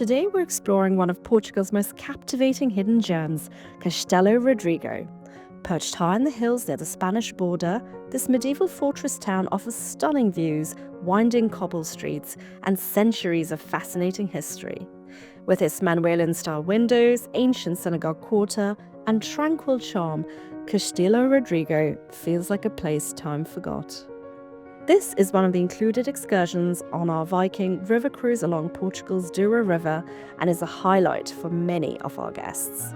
Today we're exploring one of Portugal's most captivating hidden gems, Castelo Rodrigo. Perched high in the hills near the Spanish border, this medieval fortress town offers stunning views, winding cobble streets, and centuries of fascinating history. With its Manueline-style windows, ancient synagogue quarter, and tranquil charm, Castelo Rodrigo feels like a place time forgot. This is one of the included excursions on our Viking river cruise along Portugal's Douro River and is a highlight for many of our guests.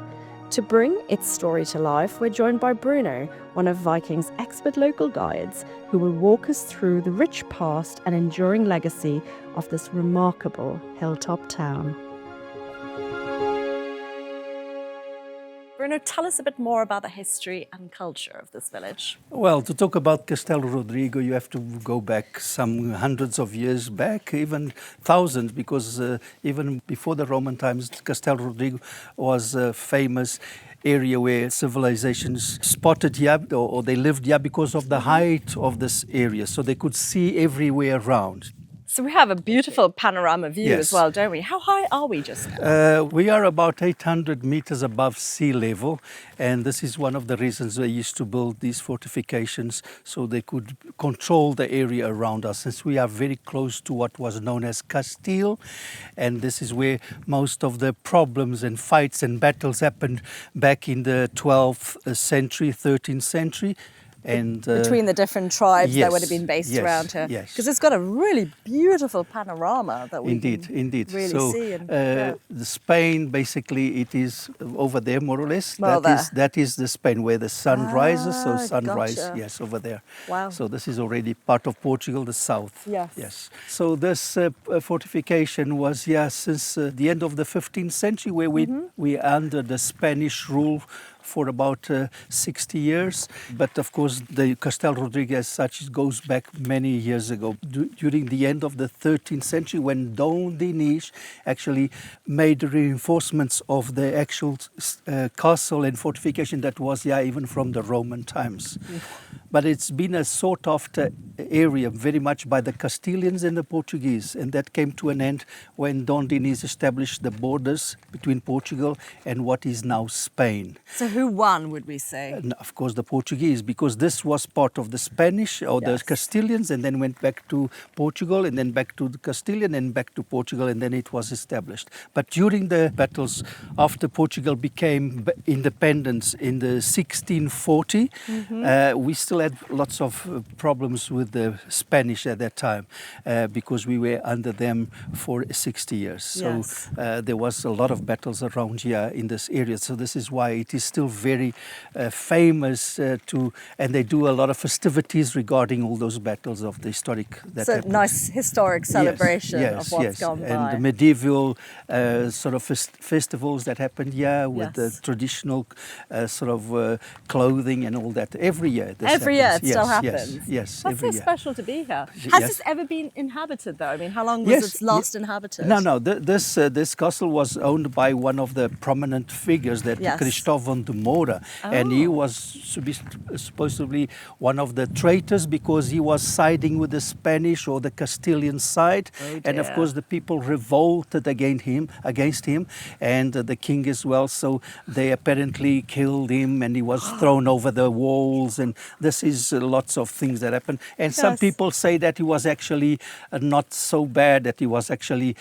To bring its story to life, we're joined by Bruno, one of Viking's expert local guides, who will walk us through the rich past and enduring legacy of this remarkable hilltop town. Bruno, tell us a bit more about the history and culture of this village. Well, to talk about Castelo Rodrigo, you have to go back some hundreds of years back, even thousands, because even before the Roman times, Castelo Rodrigo was a famous area where civilizations spotted here or they lived here because of the height of this area, so they could see everywhere around. So we have a beautiful panorama view as well, don't we? How high are we just now? We are about 800 meters above sea level, and this is one of the reasons they used to build these fortifications so they could control the area around us, since we are very close to what was known as Castile, and this is where most of the problems and fights and battles happened back in the 12th century, 13th century. And, between the different tribes that would have been based around here. Yes. Because it's got a really beautiful panorama that we can really so, see. And, the Spain, basically, it is over there, more or less. Well, that is the Spain where the sun rises. So sunrise, gotcha. yes, over there. Wow. So this is already part of Portugal, the south. Yes. So this fortification was since the end of the 15th century, where we under the Spanish rule for about 60 years. But of course, the Castelo Rodrigo as such goes back many years ago, during the end of the 13th century, when Dom Dinis actually made reinforcements of the actual castle and fortification that was here even from the Roman times. But it's been a sought after area very much by the Castilians and the Portuguese, and that came to an end when Dom Dinis established the borders between Portugal and what is now Spain. So who won, would we say? Of course, the Portuguese, because this was part of the Spanish or the Castilians, and then went back to Portugal, and then back to the Castilian, and back to Portugal, and then it was established. But during the battles, after Portugal became independent in the 1640, we still had lots of problems with the Spanish at that time, because we were under them for 60 years. So there was a lot of battles around here in this area. So this is why it is still very famous and they do a lot of festivities regarding all those battles of the historic that happened. Nice historic celebration of what's gone by. And the medieval sort of festivals that happened here with the traditional sort of clothing and all that. Every year this happens. Every year it still happens? Yes, That's every so year. special to be here. Has this ever been inhabited though? I mean, how long was it last inhabited? No. This castle was owned by one of the prominent figures, that Cristóvão de Moura, and he was supposedly one of the traitors because he was siding with the Spanish or the Castilian side, and of course the people revolted against him, and the king as well. So they apparently killed him, and he was thrown over the walls, and this is lots of things that happened. And some people say that he was actually not so bad, that he was actually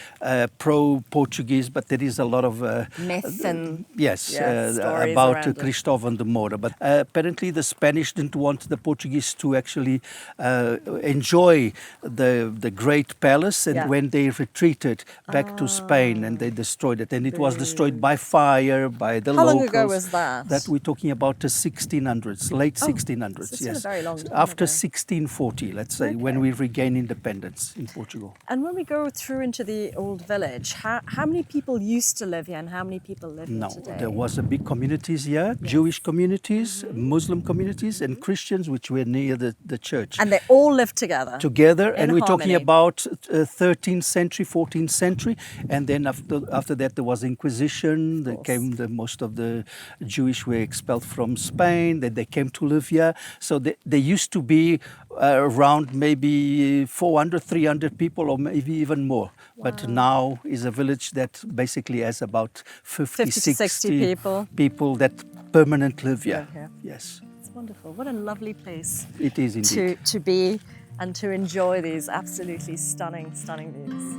pro-Portuguese, but there is a lot of myth and about Cristóvão de Moura. But apparently the Spanish didn't want the Portuguese to actually enjoy the great palace, and when they retreated back to Spain, and they destroyed it, and it was destroyed by fire by the locals. How long ago was that? That we're talking about the 1600s, late 1600s. So it's a very long time after ago. 1640, let's say, when we regained independence in Portugal. And when we go through into the old village, how many people used to live here, and how many people live here today? No, there was a big communities here, Jewish communities, Muslim communities, and Christians, which were near the church. And they all lived together. And we're talking about 13th century, 14th century, and then after that there was Inquisition. There came most of the Jewish were expelled from Spain. Then they came to live here. So there used to be around maybe 400, 300 people or maybe even more. But now is a village that basically has about 50 to 60 people that permanently live here. Live here. Yes, It's wonderful. What a lovely place it is indeed. to be and to enjoy these absolutely stunning, stunning views.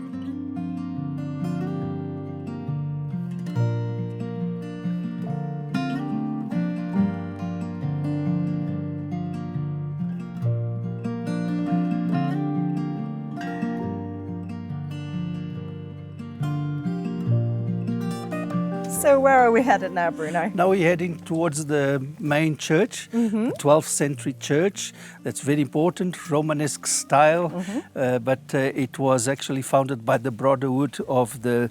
So where are we headed now, Bruno? Now we're heading towards the main church, the 12th century church. That's very important, Romanesque style, but it was actually founded by the Brotherhood of the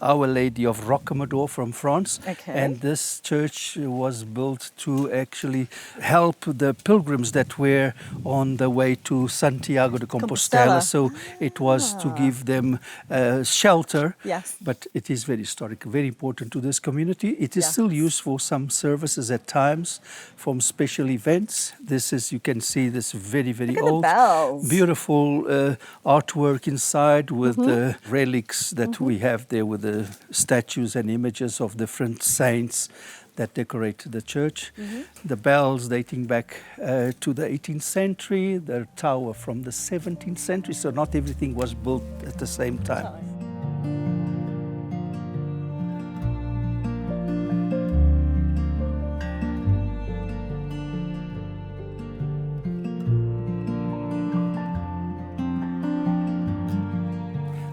Our Lady of Rocamadour from France. Okay. And this church was built to actually help the pilgrims that were on the way to Santiago de Compostela. So it was to give them shelter, Yes. but it is very historic, very important to this community. It is Yes. still used for some services at times, from special events. This is, you can see this very, very Look at old, the bells. beautiful artwork inside with the relics that we have there, with the statues and images of different saints that decorate the church. The bells dating back to the 18th century, the tower from the 17th century, so not everything was built at the same time.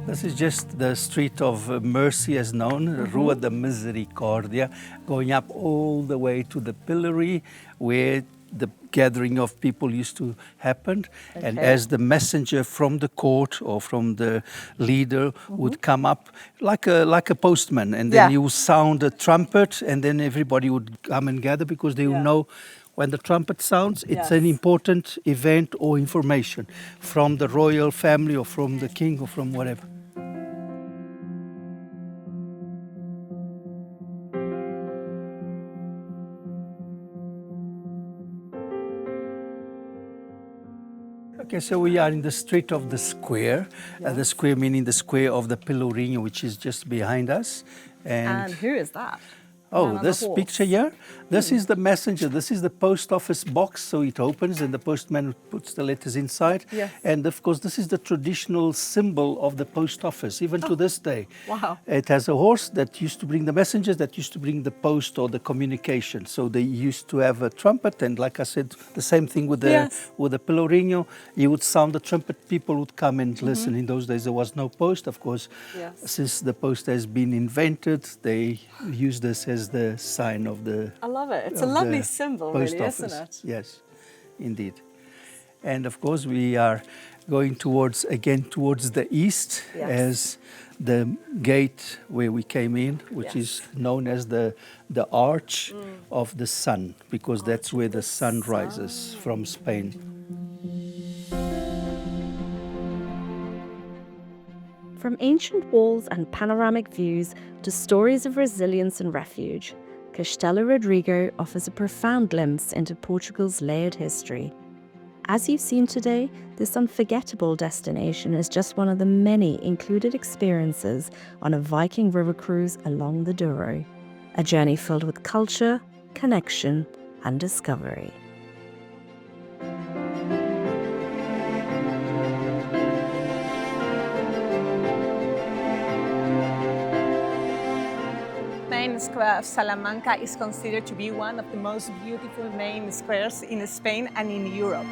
This is just the street of Mercy as known, Rua da Misericordia, going up all the way to the pillory where the gathering of people used to happen. And as the messenger from the court or from the leader would come up like a postman, and then he would sound a trumpet, and then everybody would come and gather because they would know when the trumpet sounds, it's an important event or information from the royal family or from the king or from whatever. Okay, so we are in the street of the square. The square meaning the square of the Pelourinho, which is just behind us. And who is that? Oh, this picture here, this is the messenger. This is the post office box. So it opens and the postman puts the letters inside. Yes. And of course, this is the traditional symbol of the post office, even to this day. Wow. It has a horse that used to bring the messengers, that used to bring the post or the communication. So they used to have a trumpet. And like I said, the same thing with the Pelourinho. You would sound the trumpet, people would come and listen. In those days, there was no post, of course. Yes. Since the post has been invented, they use this as the sign of the I love it. It's a lovely symbol, really, isn't it? Yes, indeed. And of course, we are going towards the east as the gate where we came in, which is known as the Arch of the Sun, because that's where the sun rises from Spain. From ancient walls and panoramic views to stories of resilience and refuge, Castelo Rodrigo offers a profound glimpse into Portugal's layered history. As you've seen today, this unforgettable destination is just one of the many included experiences on a Viking river cruise along the Douro, a journey filled with culture, connection, and discovery. The square of Salamanca is considered to be one of the most beautiful main squares in Spain and in Europe.